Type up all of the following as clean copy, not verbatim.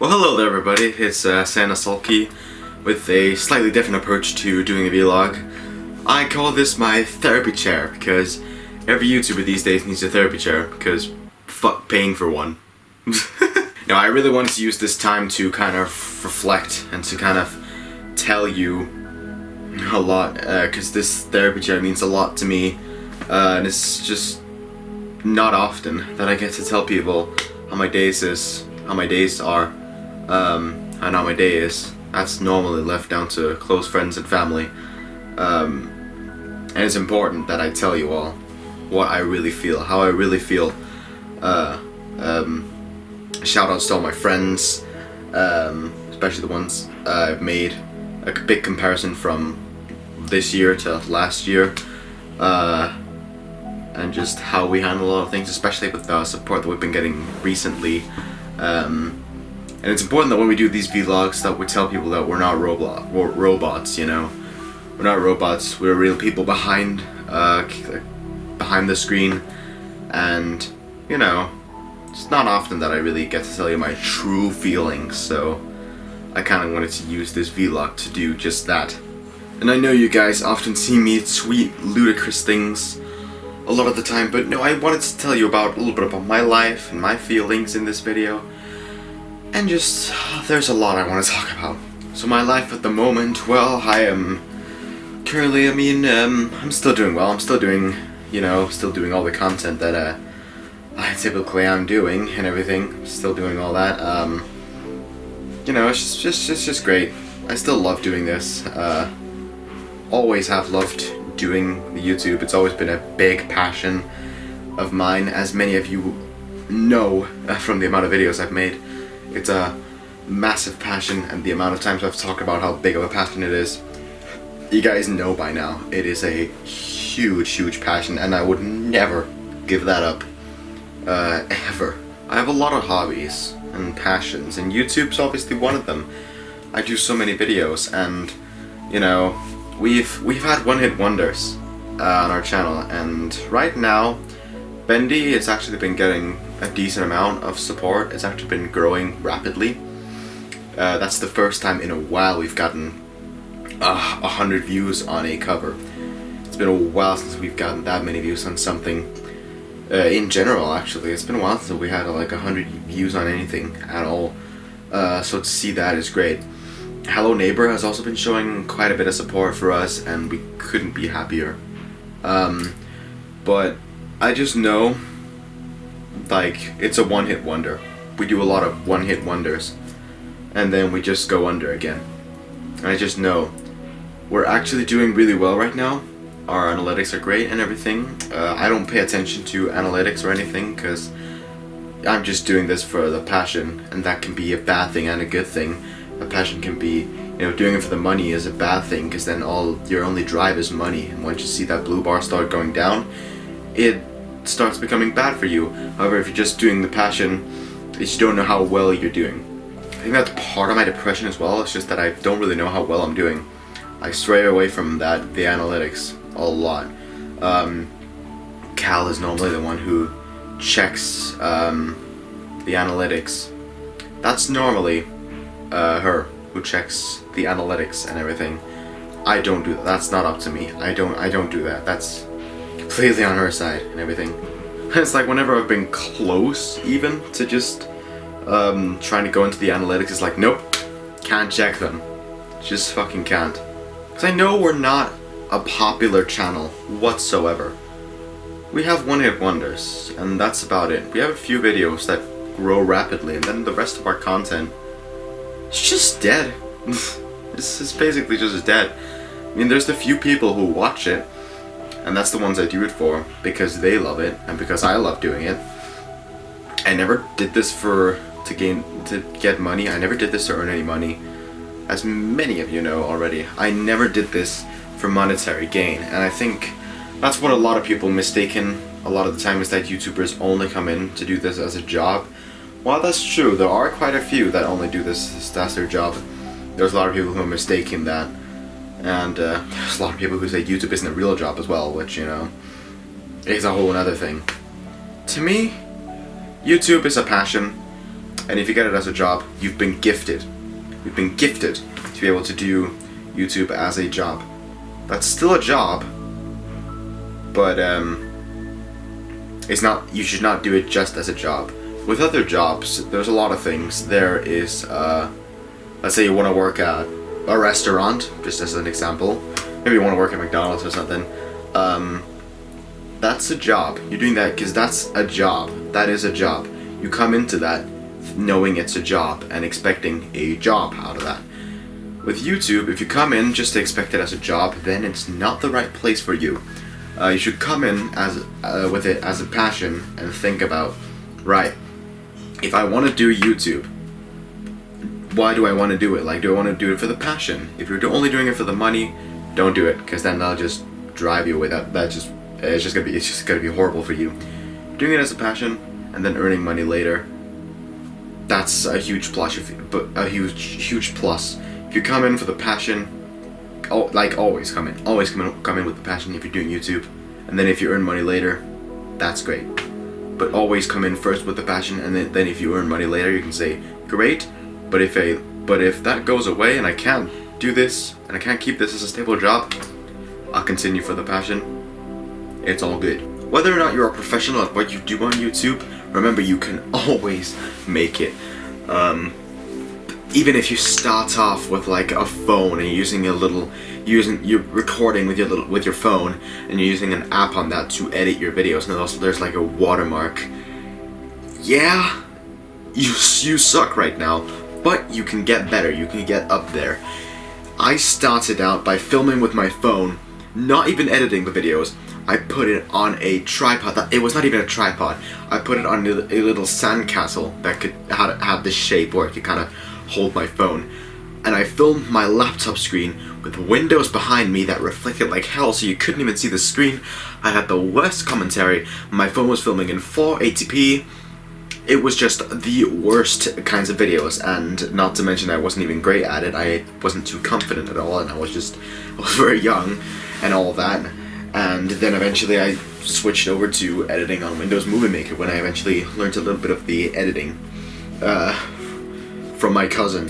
Well, hello there everybody, it's Sawlky with a slightly different approach to doing a vlog. I call this my therapy chair because every YouTuber these days needs a therapy chair because fuck paying for one. Now I really wanted to use this time to kind of reflect and to kind of tell you a lot because this therapy chair means a lot to me and it's just not often that I get to tell people how my days are. And how my day is. That's normally left down to close friends and family. And it's important that I tell you all what I really feel, how I really feel. Shout outs to all my friends, especially the ones I've made a big comparison from this year to last year. And just how we handle a lot of things, especially with the support that we've been getting recently. And it's important that when we do these vlogs that we tell people that we're not robots, you know. We're not robots, we're real people behind the screen. And, you know, it's not often that I really get to tell you my true feelings, so I kind of wanted to use this vlog to do just that. And I know you guys often see me tweet ludicrous things a lot of the time, but no, I wanted to tell you about a little bit about my life and my feelings in this video. And just, there's a lot I want to talk about. So my life at the moment, well, I am currently, I'm still doing well. I'm still doing, you know, still doing all the content that I typically am doing and everything. Still doing all that. You know, it's just great. I still love doing this. Always have loved doing the YouTube. It's always been a big passion of mine, as many of you know from the amount of videos I've made. It's a massive passion, and the amount of times I've talked about how big of a passion it is, you guys know by now. It is a huge passion, and I would never give that up, ever. I have a lot of hobbies and passions, and YouTube's obviously one of them. I do so many videos, and, you know, we've had one-hit wonders on our channel, and right now, Bendy has actually been getting a decent amount of support. It's actually been growing rapidly. That's the first time in a while we've gotten 100 views on a cover. It's been a while since we've gotten that many views on something. In general, actually, it's been a while since we had like 100 views on anything at all. So to see that is great. Hello Neighbor has also been showing quite a bit of support for us, and we couldn't be happier. But I just know, like, it's a one-hit wonder. We do a lot of one-hit wonders, and then we just go under again. And I just know we're actually doing really well right now. Our analytics are great and everything. I don't pay attention to analytics or anything because I'm just doing this for the passion, and that can be a bad thing and a good thing. A passion can be, you know, doing it for the money is a bad thing because then your only drive is money, and once you see that blue bar start going down, it starts becoming bad for you. However, if you're just doing the passion, you just don't know how well you're doing. I think that's part of my depression as well. It's just that I don't really know how well I'm doing. I stray away from the analytics a lot. Cal is normally the one who checks the analytics. That's normally her who checks the analytics and everything. I don't do that. That's not up to me. I don't do that. That's completely on her side and everything. It's like whenever I've been close even to just trying to go into the analytics, it's like, nope, can't check them. Just fucking can't. Because I know we're not a popular channel whatsoever. We have one-hit wonders, and that's about it. We have a few videos that grow rapidly, and then the rest of our content is just dead. It's basically just dead. I mean, there's the few people who watch it, and that's the ones I do it for, because they love it, and because I love doing it. I never did this to get money. I never did this to earn any money. As many of you know already, I never did this for monetary gain, and I think that's what a lot of people mistaken a lot of the time, is that YouTubers only come in to do this as a job. While that's true, there are quite a few that only do this as their job. There's a lot of people who are mistaking that. And there's a lot of people who say YouTube isn't a real job as well, which, you know, is a whole other thing. To me, YouTube is a passion. And if you get it as a job, you've been gifted. You've been gifted to be able to do YouTube as a job. That's still a job, but it's not. You should not do it just as a job. With other jobs, there's a lot of things. There is, let's say you want to work at a restaurant, just as an example. Maybe you want to work at McDonald's or something. That's a job. You're doing that because that's a job. That is a job. You come into that knowing it's a job and expecting a job out of that. With YouTube, if you come in just to expect it as a job, then it's not the right place for you. You should come in as with it as a passion and think about, right, if I want to do YouTube, why do I want to do it? Like, do I want to do it for the passion? If you're only doing it for the money, don't do it, because then that'll just drive you away. It's just gonna be horrible for you. Doing it as a passion and then earning money later, that's a huge plus. Huge plus. If you come in for the passion, always come in with the passion if you're doing YouTube, and then if you earn money later, that's great. But always come in first with the passion, and then if you earn money later, you can say great. But if that goes away and I can't do this and I can't keep this as a stable job, I'll continue for the passion. It's all good. Whether or not you're a professional at what you do on YouTube, remember you can always make it. Even if you start off with like a phone and you're recording with your phone and you're using an app on that to edit your videos, and also there's like a watermark. Yeah, you suck right now, but you can get better. You can get up there. I started out by filming with my phone, not even editing the videos. I put it on a tripod. It was not even a tripod. I put it on a little sandcastle that had this shape where it could kind of hold my phone. And I filmed my laptop screen with windows behind me that reflected like hell, so you couldn't even see the screen. I had the worst commentary. My phone was filming in 480p. It was just the worst kinds of videos, and not to mention I wasn't even great at it. I wasn't too confident at all, and I was very young and all that. And then eventually I switched over to editing on Windows Movie Maker when I eventually learned a little bit of the editing from my cousin.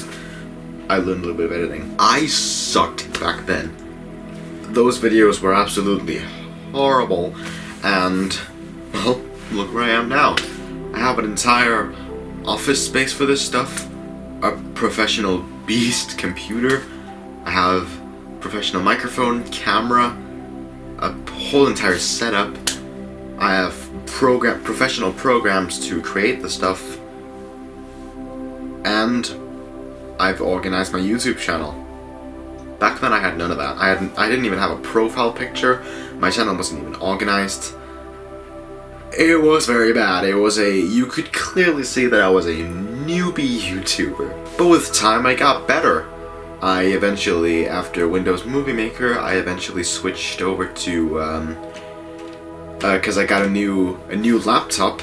I learned a little bit of editing. I sucked back then. Those videos were absolutely horrible, and well, look where I am now. I have an entire office space for this stuff, a professional beast computer, I have professional microphone, camera, a whole entire setup. I have professional programs to create the stuff, and I've organized my YouTube channel. Back then I had none of that. I didn't even have a profile picture. My channel wasn't even organized. It was very bad. You could clearly see that I was a newbie YouTuber. But with time I got better. I eventually, after Windows Movie Maker, I eventually switched over to, cause I got a new laptop,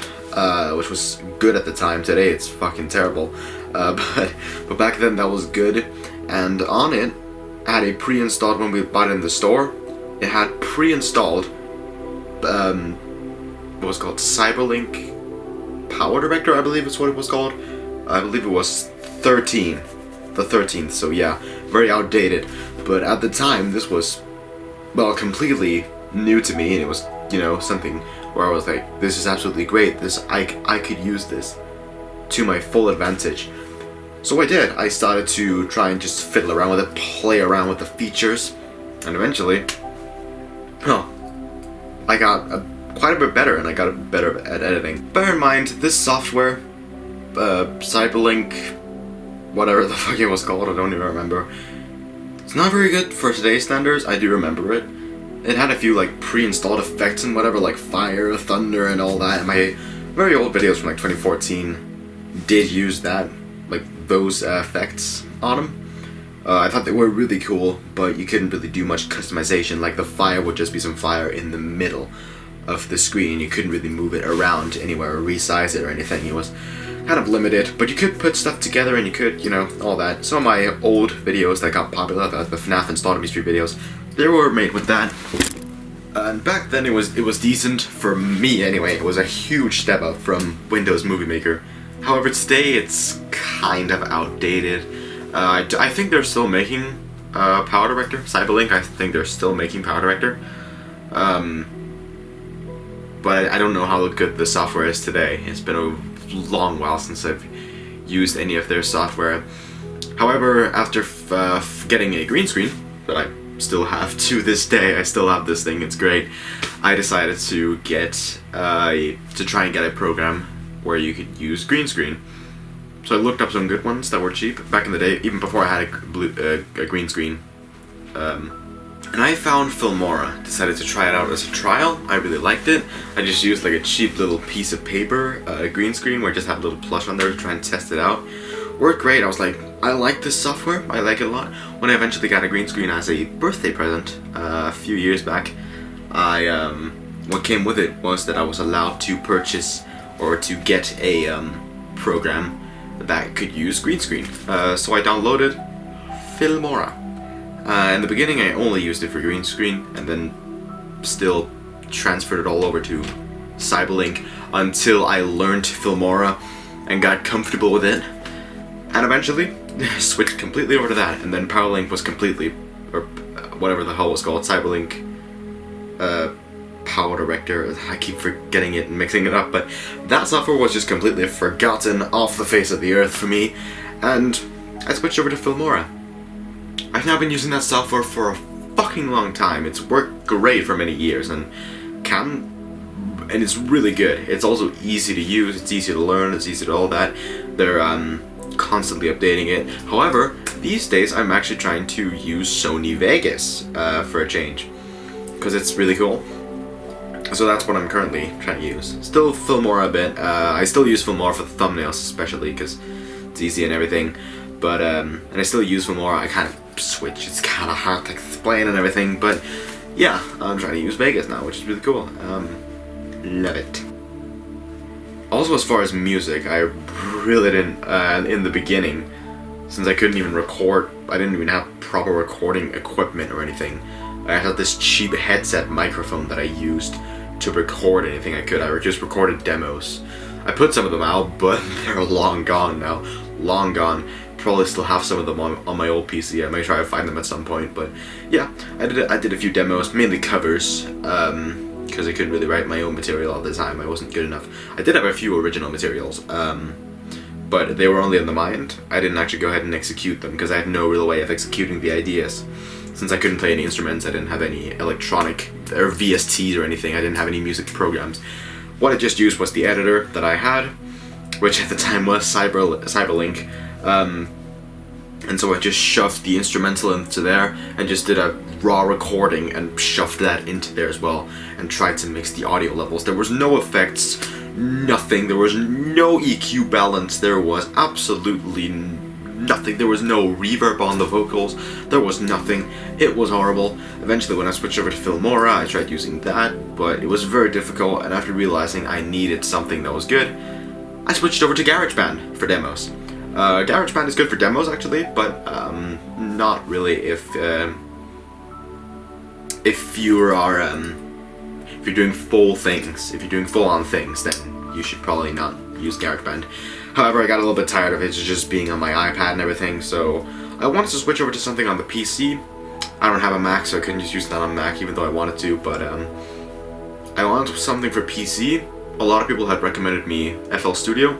which was good at the time. Today it's fucking terrible. But back then that was good. And on it, I had a pre-installed, when we bought it in the store, it had pre-installed, what was it called? Cyberlink Power Director, I believe is what it was called. I believe it was 13. The 13th, so yeah, very outdated. But at the time, this was, well, completely new to me, and it was, something where I was like, this is absolutely great. I could use this to my full advantage. So I did. I started to try and just fiddle around with it, play around with the features, and eventually, I got quite a bit better, and I got better at editing. Bear in mind, this software, Cyberlink, whatever the fuck it was called, I don't even remember. It's not very good for today's standards. I do remember it. It had a few like pre-installed effects and whatever, like fire, thunder, and all that. And my very old videos from like 2014 did use that, like those effects on them. I thought they were really cool, but you couldn't really do much customization. Like the fire would just be some fire in the middle of the screen. You couldn't really move it around anywhere or resize it or anything. It was kind of limited, but you could put stuff together and you could, all that. Some of my old videos that got popular, the FNAF and Starter Street videos, they were made with that. And back then it was decent for me anyway. It was a huge step up from Windows Movie Maker. However, today it's kind of outdated. I think they're still making Power Director. Cyberlink, I think they're still making Power Director. But I don't know how good the software is today. It's been a long while since I've used any of their software. However, after getting a green screen that I still have to this day, I still have this thing, it's great, I decided to get to try and get a program where you could use green screen. So I looked up some good ones that were cheap back in the day, even before I had a green screen. And I found Filmora, decided to try it out as a trial. I really liked it. I just used like a cheap little piece of paper, a green screen where I just had a little plush on there to try and test it out. Worked great. I was like, I like this software, I like it a lot. When I eventually got a green screen as a birthday present a few years back, what came with it was that I was allowed to purchase or to get a program that could use green screen. So I downloaded Filmora. In the beginning I only used it for green screen, and then still transferred it all over to Cyberlink until I learned Filmora and got comfortable with it, and eventually switched completely over to that. And then PowerLink was completely, or whatever the hell it was called, Cyberlink Power Director, I keep forgetting it and mixing it up, but that software was just completely forgotten off the face of the earth for me, and I switched over to Filmora. I've now been using that software for a fucking long time. It's worked great for many years, and it's really good. It's also easy to use, it's easy to learn, it's easy to all that. They're constantly updating it. However, these days I'm actually trying to use Sony Vegas for a change, because it's really cool. So that's what I'm currently trying to use. Still Filmora a bit. I still use Filmora for the thumbnails especially, because it's easy and everything. But and I still use Filmora. I kind of switch. It's kind of hard to explain and everything, but yeah, I'm trying to use Vegas now, which is really cool. Love it. Also, as far as music, I really didn't, in the beginning, since I couldn't even record, I didn't even have proper recording equipment or anything. I had this cheap headset microphone that I used to record anything I could. I just recorded demos. I put some of them out, but they're long gone now. Long gone. Probably still have some of them on my old PC. I may try to find them at some point, but yeah, I did a few demos, mainly covers, because I couldn't really write my own material all the time. I wasn't good enough. I did have a few original materials, but they were only in the mind. I didn't actually go ahead and execute them because I had no real way of executing the ideas. Since I couldn't play any instruments, I didn't have any electronic or VSTs or anything. I didn't have any music programs. What I just used was the editor that I had, which at the time was Cyberlink. And so I just shoved the instrumental into there and just did a raw recording and shoved that into there as well and tried to mix the audio levels. There was no effects, nothing. There was no EQ balance. There was absolutely nothing. There was no reverb on the vocals. There was nothing. It was horrible. Eventually, when I switched over to Filmora, I tried using that, but it was very difficult, and after realizing I needed something that was good, I switched over to GarageBand for demos. GarageBand is good for demos actually, but not really if you're doing full things. If you're doing full-on things, then you should probably not use GarageBand. However, I got a little bit tired of it just being on my iPad and everything, so I wanted to switch over to something on the PC. I don't have a Mac, so I couldn't just use that on Mac, even though I wanted to, but I wanted something for PC. A lot of people had recommended me FL Studio.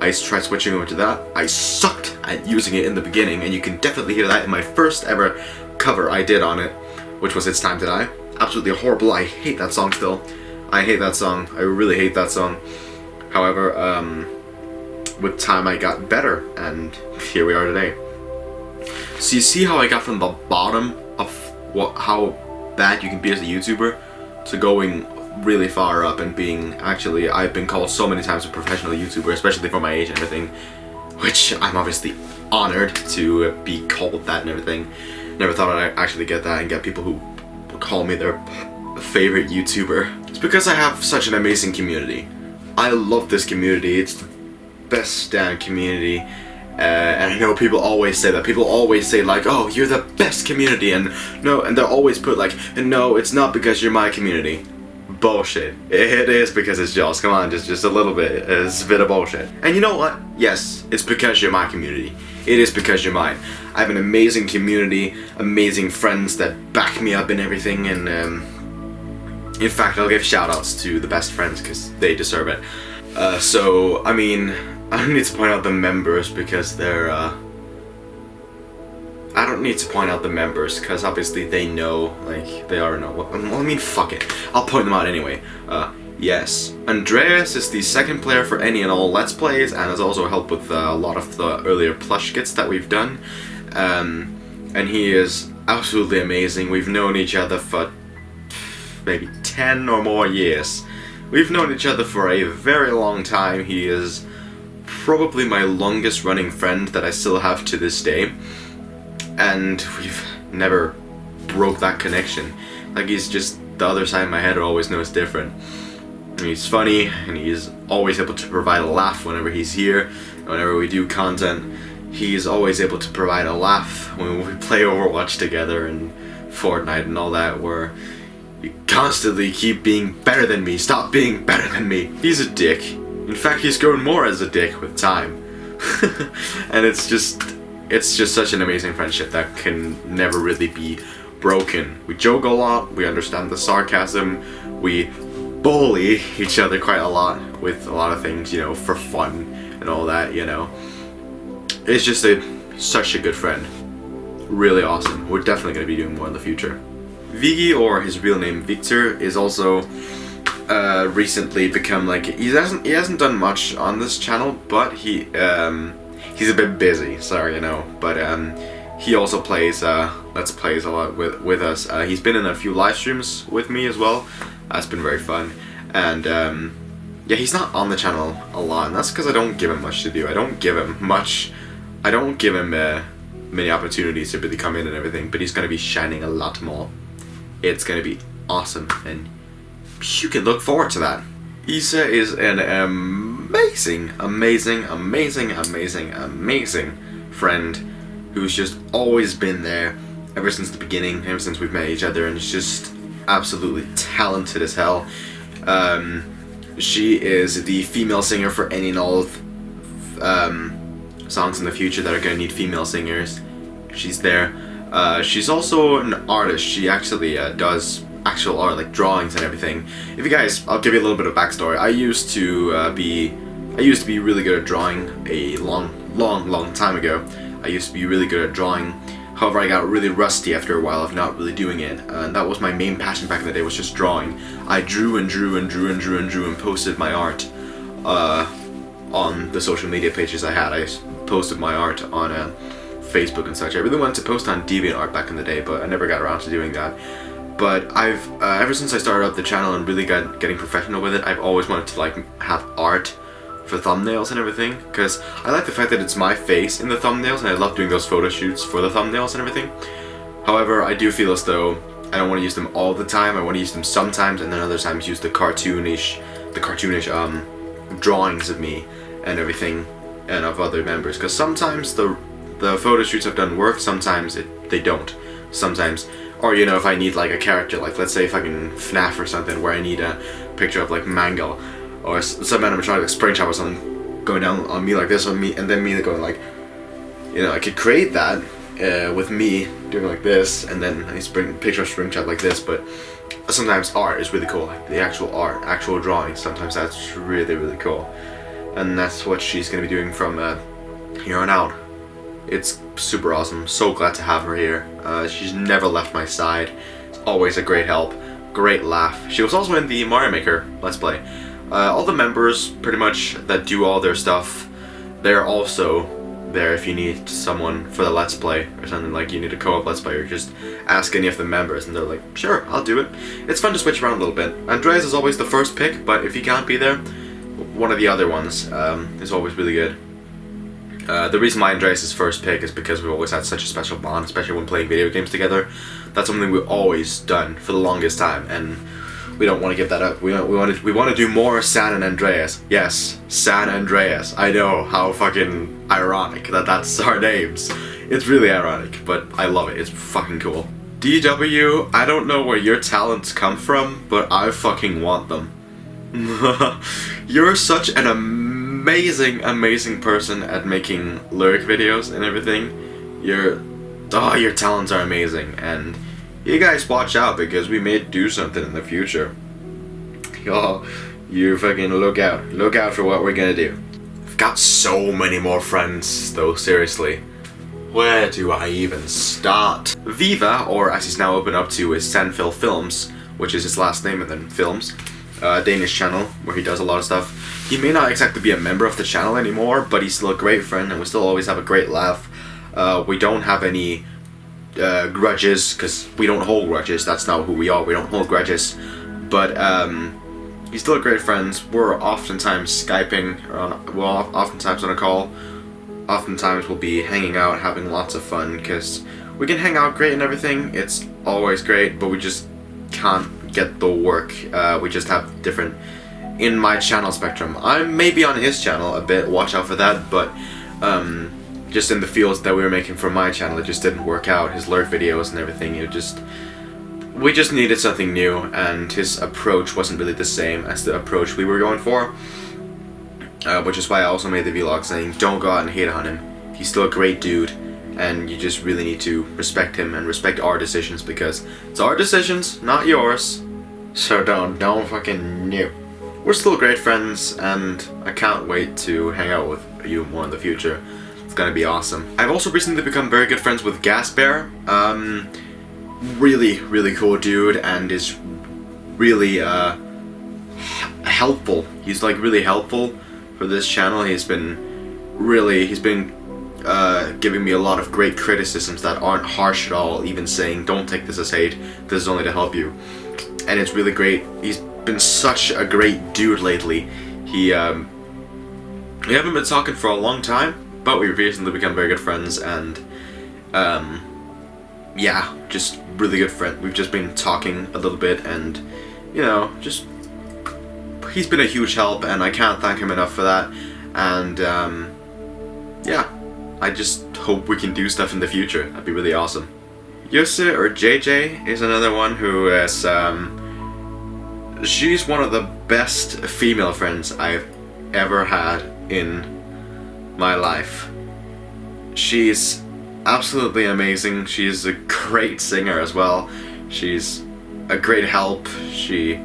I tried switching over to that. I sucked at using it in the beginning, and you can definitely hear that in my first ever cover I did on it, which was It's Time to Die. Absolutely horrible. I hate that song still. I hate that song. I really hate that song. However, with time I got better, and here we are today. So you see how I got from the bottom of how bad you can be as a YouTuber to going really far up and being, actually, I've been called so many times a professional YouTuber, especially for my age and everything, which I'm obviously honored to be called that and everything. Never thought I'd actually get that and get people who would call me their favorite YouTuber. It's because I have such an amazing community. I love this community. It's the best damn community. And I know people always say that. People always say like, oh, you're the best community, and no, and they'll always put like, no, it's not because you're my community. bullshit. It is because it's Jaws. Come on, just a little bit. It's a bit of bullshit. And you know what? Yes, it's because you're my community. It is because you're mine. I have an amazing community, amazing friends that back me up in everything, and in fact, I'll give shoutouts to the best friends because they deserve it. So, I mean, I don't need to point out the members because they're, I don't need to point out the members because obviously they know, like, they already know. Well, I mean, fuck it. I'll point them out anyway. Yes, Andreas is the second player for any and all Let's Plays and has also helped with a lot of the earlier plush kits that we've done. And he is absolutely amazing. We've known each other for maybe 10 or more years. We've known each other for a very long time. He is probably my longest running friend that I still have to this day. And we've never broke that connection. Like, he's just the other side of my head, always knows different. And he's funny, and he's always able to provide a laugh whenever he's here. Whenever we do content, he's always able to provide a laugh when we play Overwatch together and Fortnite and all that, where you constantly keep being better than me, stop being better than me. He's a dick. In fact, he's grown more as a dick with time. And it's just such an amazing friendship that can never really be broken. We joke a lot, we understand the sarcasm, we bully each other quite a lot with a lot of things, you know, for fun and all that, you know. It's just such a good friend. Really awesome. We're definitely going to be doing more in the future. Vigi, or his real name Victor, is also recently become, like, he hasn't done much on this channel, but he's a bit busy, sorry, you know, but he also plays Let's Plays a lot with us. He's been in a few live streams with me as well. That's been very fun. And yeah, he's not on the channel a lot, and that's because I don't give him much to do. I don't give him many opportunities to really come in and everything, but he's going to be shining a lot more. It's going to be awesome, and you can look forward to that. Isa is an amazing friend who's just always been there ever since the beginning, ever since we've met each other, and is just absolutely talented as hell. She is the female singer for any and all songs in the future that are going to need female singers. She's there. She's also an artist. She actually does actual art, like drawings and everything. If you guys, I'll give you a little bit of backstory. I used to be really good at drawing a long time ago. I used to be really good at drawing. However, I got really rusty after a while of not really doing it, and that was my main passion back in the day, was just drawing. I drew and posted my art on the social media pages I had. I posted my art on Facebook and such. I really wanted to post on DeviantArt back in the day, but I never got around to doing that. But I've ever since I started up the channel and really getting professional with it, I've always wanted to, like, have art for thumbnails and everything, because I like the fact that it's my face in the thumbnails, and I love doing those photo shoots for the thumbnails and everything. However, I do feel as though I don't want to use them all the time. I want to use them sometimes, and then other times use the cartoonish drawings of me and everything, and of other members, because sometimes the photo shoots I've done work, sometimes they don't. Sometimes, or, you know, if I need, like, a character, like, let's say if I can FNAF or something where I need a picture of, like, Mangle, or some animatronic, like Springtrap or something, going down on me like this, on me, and then me going like, you know, I could create that with me doing like this, and then I picture of Springtrap like this. But sometimes art is really cool, like the actual art, actual drawing. Sometimes that's really cool, and that's what she's gonna be doing from here on out. It's super awesome. So glad to have her here. She's never left my side. It's always a great help, great laugh. She was also in the Mario Maker Let's Play. All the members, pretty much, that do all their stuff, they're also there if you need someone for the Let's Play or something, like you need a co-op Let's Play, or just ask any of the members and they're like, sure, I'll do it. It's fun to switch around a little bit. Andreas is always the first pick, but if he can't be there, one of the other ones is always really good. The reason why Andreas is first pick is because we've always had such a special bond, especially when playing video games together. That's something we've always done for the longest time, and we don't want to give that up. We want to do more San and Andreas. Yes, San Andreas. I know, how fucking ironic that that's our names. It's really ironic, but I love it. It's fucking cool. DW, I don't know where your talents come from, but I fucking want them. You're such an amazing person at making lyric videos and everything. Your talents are amazing, and you guys watch out because we may do something in the future. Oh, you fucking look out for what we're gonna do. I've got so many more friends though, seriously. Where do I even start? Viva, or as he's now opened up to, is Sandfil Films, which is his last name and then Films, a Danish channel where he does a lot of stuff. He may not exactly be a member of the channel anymore, but he's still a great friend and we still always have a great laugh. We don't have any grudges, because we don't hold grudges, that's not who we are, we don't hold grudges. But he's still a great friend. We're oftentimes Skyping, oftentimes on a call. Oftentimes we'll be hanging out, having lots of fun, because we can hang out great and everything. It's always great, but we just can't get the work. We just have different, in my channel spectrum. I'm maybe on his channel a bit, watch out for that, but just in the fields that we were making for my channel, it just didn't work out. His lyric videos and everything, we just needed something new, and his approach wasn't really the same as the approach we were going for. Which is why I also made the vlog saying don't go out and hate on him. He's still a great dude, and you just really need to respect him and respect our decisions, because it's our decisions, not yours. So don't fucking We're still great friends, and I can't wait to hang out with you more in the future. It's gonna be awesome. I've also recently become very good friends with Gas Bear. Really cool dude, and is really helpful. He's like really helpful for this channel. He's been giving me a lot of great criticisms that aren't harsh at all, even saying don't take this as hate, this is only to help you. And it's really great. He's been such a great dude lately. We haven't been talking for a long time, but we've recently become very good friends, and yeah, just really good friend. We've just been talking a little bit, and you know, just he's been a huge help, and I can't thank him enough for that. And yeah, I just hope we can do stuff in the future. That'd be really awesome. Yusa, or JJ, is another one who is she's one of the best female friends I've ever had in my life. She's absolutely amazing. She's a great singer as well. She's a great help. She's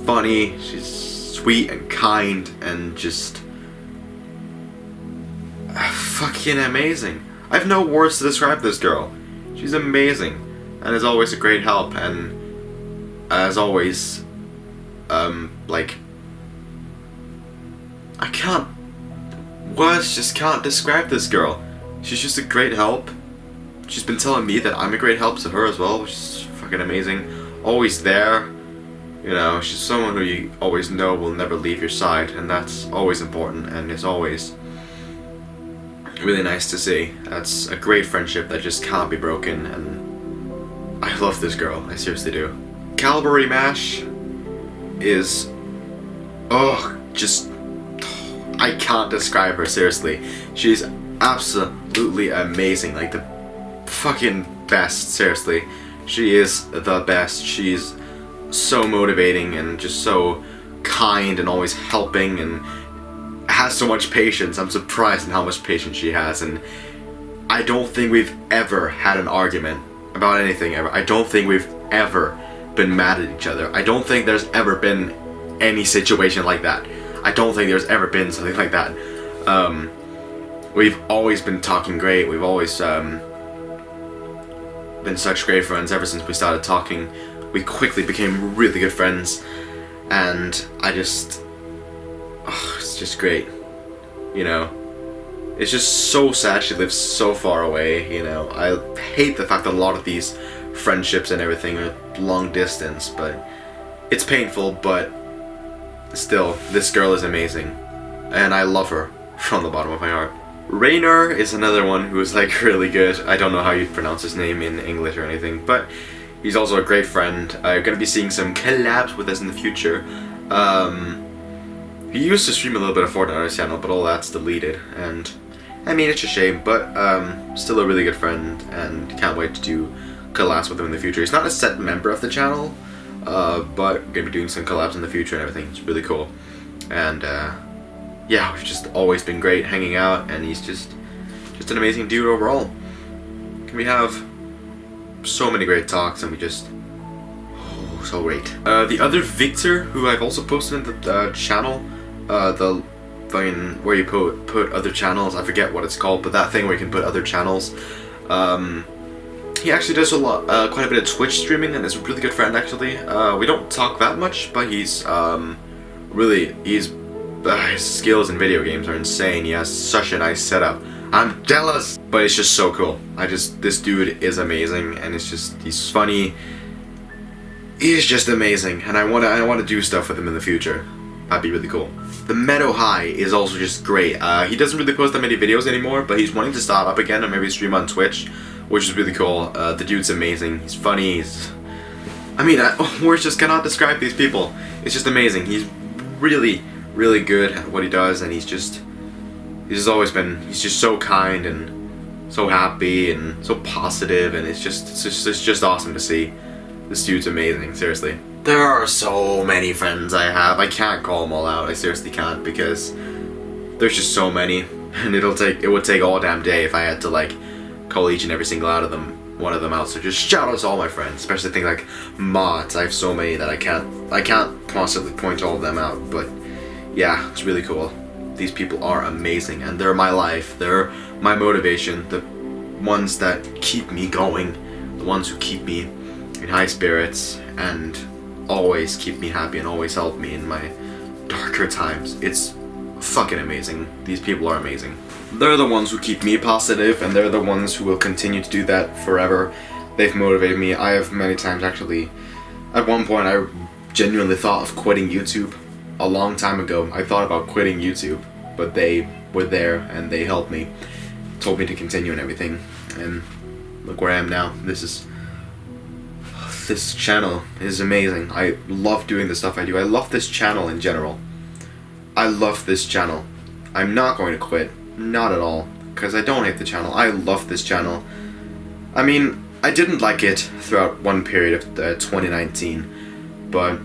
funny. She's sweet and kind and just fucking amazing. I have no words to describe this girl. She's amazing and is always a great help, and as always, like, I just can't describe this girl. She's just a great help. She's been telling me that I'm a great help to her as well, which is fucking amazing. Always there. You know, she's someone who you always know will never leave your side, and that's always important, and it's always really nice to see. That's a great friendship that just can't be broken, and I love this girl. I seriously do. CALVARYMASH is, I can't describe her, seriously. She's absolutely amazing, like the fucking best, seriously. She is the best. She's so motivating and just so kind and always helping and has so much patience. I'm surprised at how much patience she has, and I don't think we've ever had an argument about anything ever. I don't think we've ever been mad at each other. I don't think there's ever been any situation like that. I don't think there's ever been something like that. We've always been talking great. We've always been such great friends ever since we started talking. We quickly became really good friends, and it's just great, you know. It's just so sad she lives so far away, you know. I hate the fact that a lot of these friendships and everything are long distance, but it's painful, but still, this girl is amazing, and I love her from the bottom of my heart. Rainer is another one who is like really good. I don't know how you pronounce his name in English or anything, but he's also a great friend. I'm gonna be seeing some collabs with us in the future. He used to stream a little bit of Fortnite on his channel, but all that's deleted, and I mean, it's a shame, but still a really good friend, and can't wait to do collabs with him in the future. He's not a set member of the channel, but we're gonna be doing some collabs in the future and everything. It's really cool. And yeah, we've just always been great hanging out, and he's just an amazing dude overall. We have so many great talks, and we just so great. The other Victor, who I've also posted in the channel, the fucking where you put other channels, I forget what it's called, but that thing where you can put other channels. He actually does quite a bit of Twitch streaming, and is a really good friend actually. We don't talk that much, but he's his skills in video games are insane. He has such a nice setup. I'm jealous, but it's just so cool. This dude is amazing, and he's funny. He's just amazing, and I want to do stuff with him in the future. That'd be really cool. The Meadow High is also just great. He doesn't really post that many videos anymore, but he's wanting to start up again and maybe stream on Twitch, which is really cool. The dude's amazing. He's funny. Words just cannot describe these people. It's just amazing. He's really, really good at what he does, and he's just so kind and so happy and so positive, and it's just awesome to see. This dude's amazing, seriously. There are so many friends I have. I can't call them all out. I seriously can't, because there's just so many, and it would take all damn day if I had to like call each and every single one of them out. So just shout out to all my friends, especially things like mods. I have so many that I can't possibly point all of them out, but yeah, it's really cool. These people are amazing, and they're my life. They're my motivation. The ones that keep me going. The ones who keep me in high spirits and always keep me happy and always help me in my darker times. It's fucking amazing. These people are amazing. They're the ones who keep me positive, and they're the ones who will continue to do that forever. They've motivated me. I have many times actually. At one point I genuinely thought of quitting YouTube. A long time ago I thought about quitting YouTube, but they were there and they helped me, told me to continue and everything, and look where I am now. This channel is amazing. I love doing the stuff I do. I love this channel in general. I love this channel. I'm not going to quit. Not at all. Because I don't hate the channel. I love this channel. I mean, I didn't like it throughout one period of 2019. But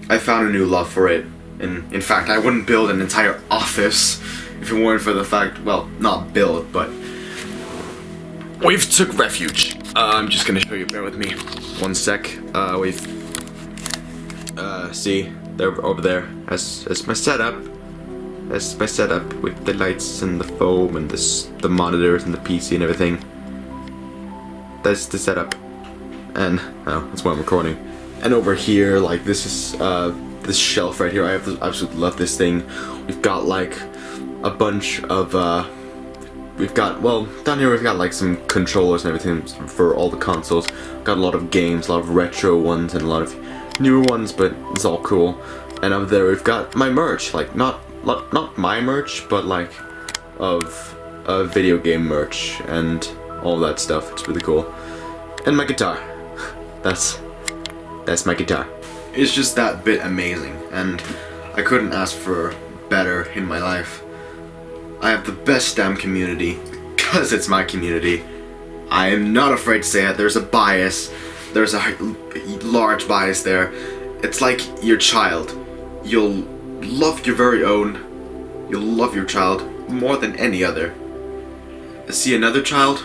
I found a new love for it. And in fact, I wouldn't build an entire office if it weren't for the fact, well, not build, but we've took refuge. I'm just gonna show you, bear with me. One sec. See, they're over there. As my setup. That's my setup with the lights and the foam and the monitors and the PC and everything. That's the setup. And, that's why I'm recording. And over here, like, this is, this shelf right here. I absolutely love this thing. We've got, like, a bunch of, down here we've got like some controllers and everything for all the consoles. Got a lot of games, a lot of retro ones and a lot of newer ones, but it's all cool. And over there we've got my merch, like not my merch, but like of video game merch and all that stuff. It's really cool. And my guitar. That's my guitar. It's just that bit amazing, and I couldn't ask for better in my life. I have the best damn community, because it's my community. I am not afraid to say it. There's a bias. There's a large bias there. It's like your child. You'll love your very own. You'll love your child more than any other. See another child?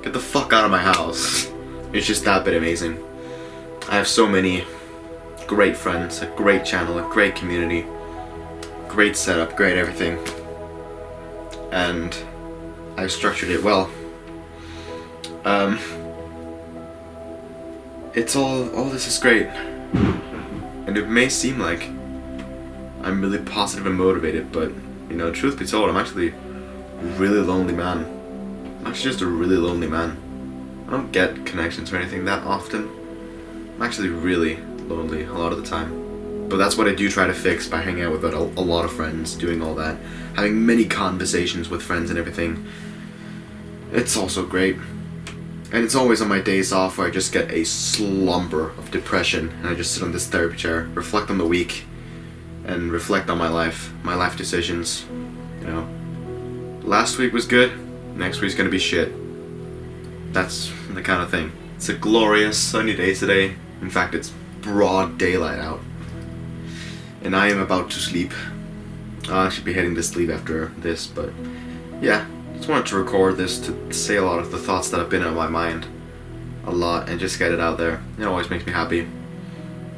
Get the fuck out of my house. It's just that bit amazing. I have so many great friends, a great channel, a great community, great setup, great everything. And I've structured it well. It's all this is great. And it may seem like I'm really positive and motivated, but, you know, truth be told, I'm actually a really lonely man. I'm actually just a really lonely man. I don't get connections or anything that often. I'm actually really lonely a lot of the time. But that's what I do try to fix by hanging out with a lot of friends, doing all that, having many conversations with friends and everything. It's also great. And it's always on my days off where I just get a slumber of depression, and I just sit on this therapy chair, reflect on the week, and reflect on my life decisions. You know, last week was good, next week's gonna be shit. That's the kind of thing. It's a glorious sunny day today. In fact, it's broad daylight out. And I am about to sleep. I should be heading to sleep after this, but yeah. Just wanted to record this to say a lot of the thoughts that have been on my mind a lot and just get it out there. It always makes me happy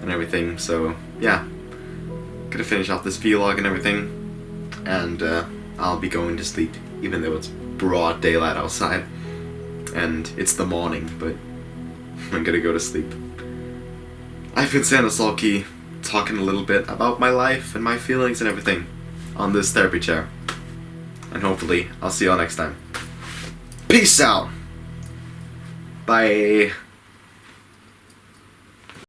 and everything, so yeah. Gonna finish off this vlog and everything, and I'll be going to sleep, even though it's broad daylight outside and it's the morning, but I'm gonna go to sleep. I've been Sawlky, talking a little bit about my life and my feelings and everything on this therapy chair. And hopefully I'll see y'all next time. Peace out! Bye!